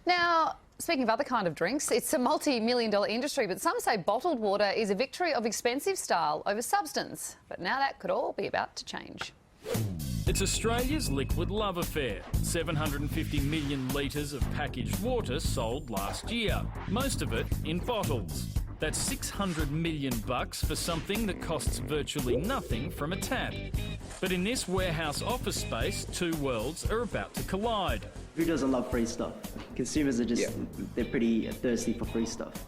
Now, speaking of other kind of drinks, it's a multi-million-dollar industry, but some say bottled water is a victory of expensive style over substance. But now that could all be about to change. It's Australia's liquid love affair. 750 million litres of packaged water sold last year, most of it in bottles. That's $600 million for something that costs virtually nothing from a tap. But in this warehouse office space, two worlds are about to collide. Who doesn't love free stuff? Consumers are just, they're pretty thirsty for free stuff.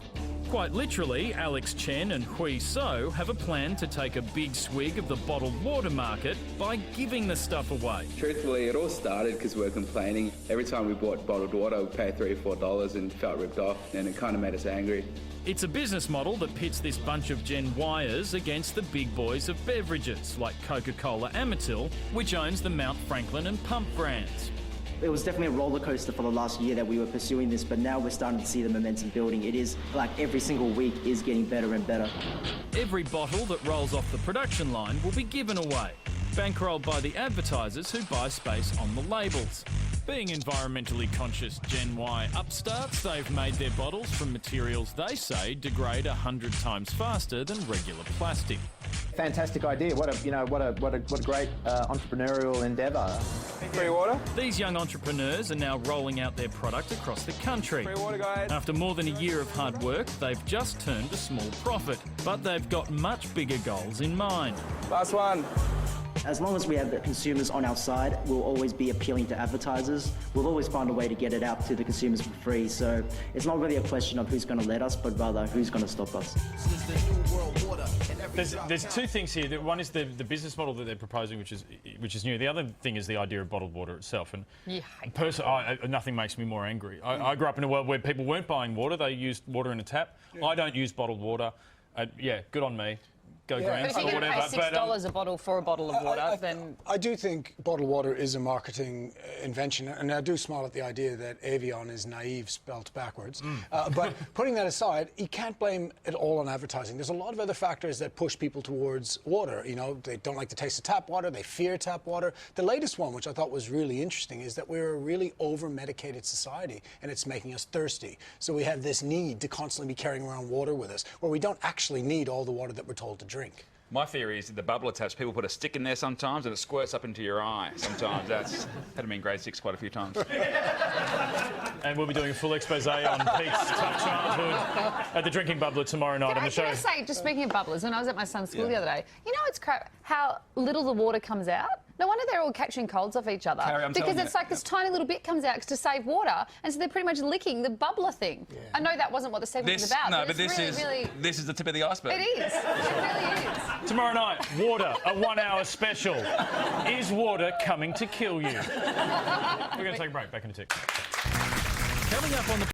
Quite literally, Alex Chen and Hwi So have a plan to take a big swig of the bottled water market by giving the stuff away. Truthfully, it all started because we were complaining. Every time we bought bottled water, we paid $3 or $4 and felt ripped off, and it kind of made us angry. It's a business model that pits this bunch of Gen Yers against the big boys of beverages like Coca-Cola Amatil, which owns the Mount Franklin and Pump brands. It was definitely a roller coaster for the last year that we were pursuing this, but now we're starting to see the momentum building. It is like every single week is getting better and better. Every bottle that rolls off the production line will be given away, bankrolled by the advertisers who buy space on the labels. Being environmentally conscious Gen Y upstarts, they've made their bottles from materials they say degrade 100 times faster than regular plastic. Fantastic idea! What a great entrepreneurial endeavour. Free water? These young entrepreneurs are now rolling out their product across the country. Free water, guys. After more than a year of hard work, they've just turned a small profit, but they've got much bigger goals in mind. Last one. As long as we have the consumers on our side, we'll always be appealing to advertisers. We'll always find a way to get it out to the consumers for free. So it's not really a question of who's going to let us, but rather who's going to stop us. There's two things here. One is the business model that they're proposing, which is new. The other thing is the idea of bottled water itself. And nothing makes me more angry. I grew up in a world where people weren't buying water; they used water in a tap. I don't use bottled water. Good on me. Go Grants But if or you're going to whatever. pay $6 a bottle for a bottle of water, then... I do think bottled water is a marketing invention, and I do smile at the idea that Avion is naive spelt backwards. But putting that aside, you can't blame it all on advertising. There's a lot of other factors that push people towards water. You know, they don't like the taste of tap water, they fear tap water. The latest one, which I thought was really interesting, is that we're a really over-medicated society, and it's making us thirsty. So we have this need to constantly be carrying around water with us, where we don't actually need all the water that we're told to drink. My theory is that the bubbler taps, people put a stick in there sometimes and it squirts up into your eye sometimes. That's had me in grade 6 quite a few times. And we'll be doing a full expose on Pete's tough childhood at the Drinking Bubbler tomorrow night on the show. Can I say, just speaking of bubblers, when I was at my son's school the other day, you know it's crap how little the water comes out? No wonder they're all catching colds off each other. Carrie, I'm because telling it's you. like this tiny little bit comes out to save water, and so they're pretty much licking the bubbler thing. Yeah. I know that wasn't what the segment was about. No, but this really, this is the tip of the iceberg. It is. It really is. Tomorrow night, water, a 1-hour special. Is water coming to kill you? We're going to take a break. Back in a tick. Coming up on the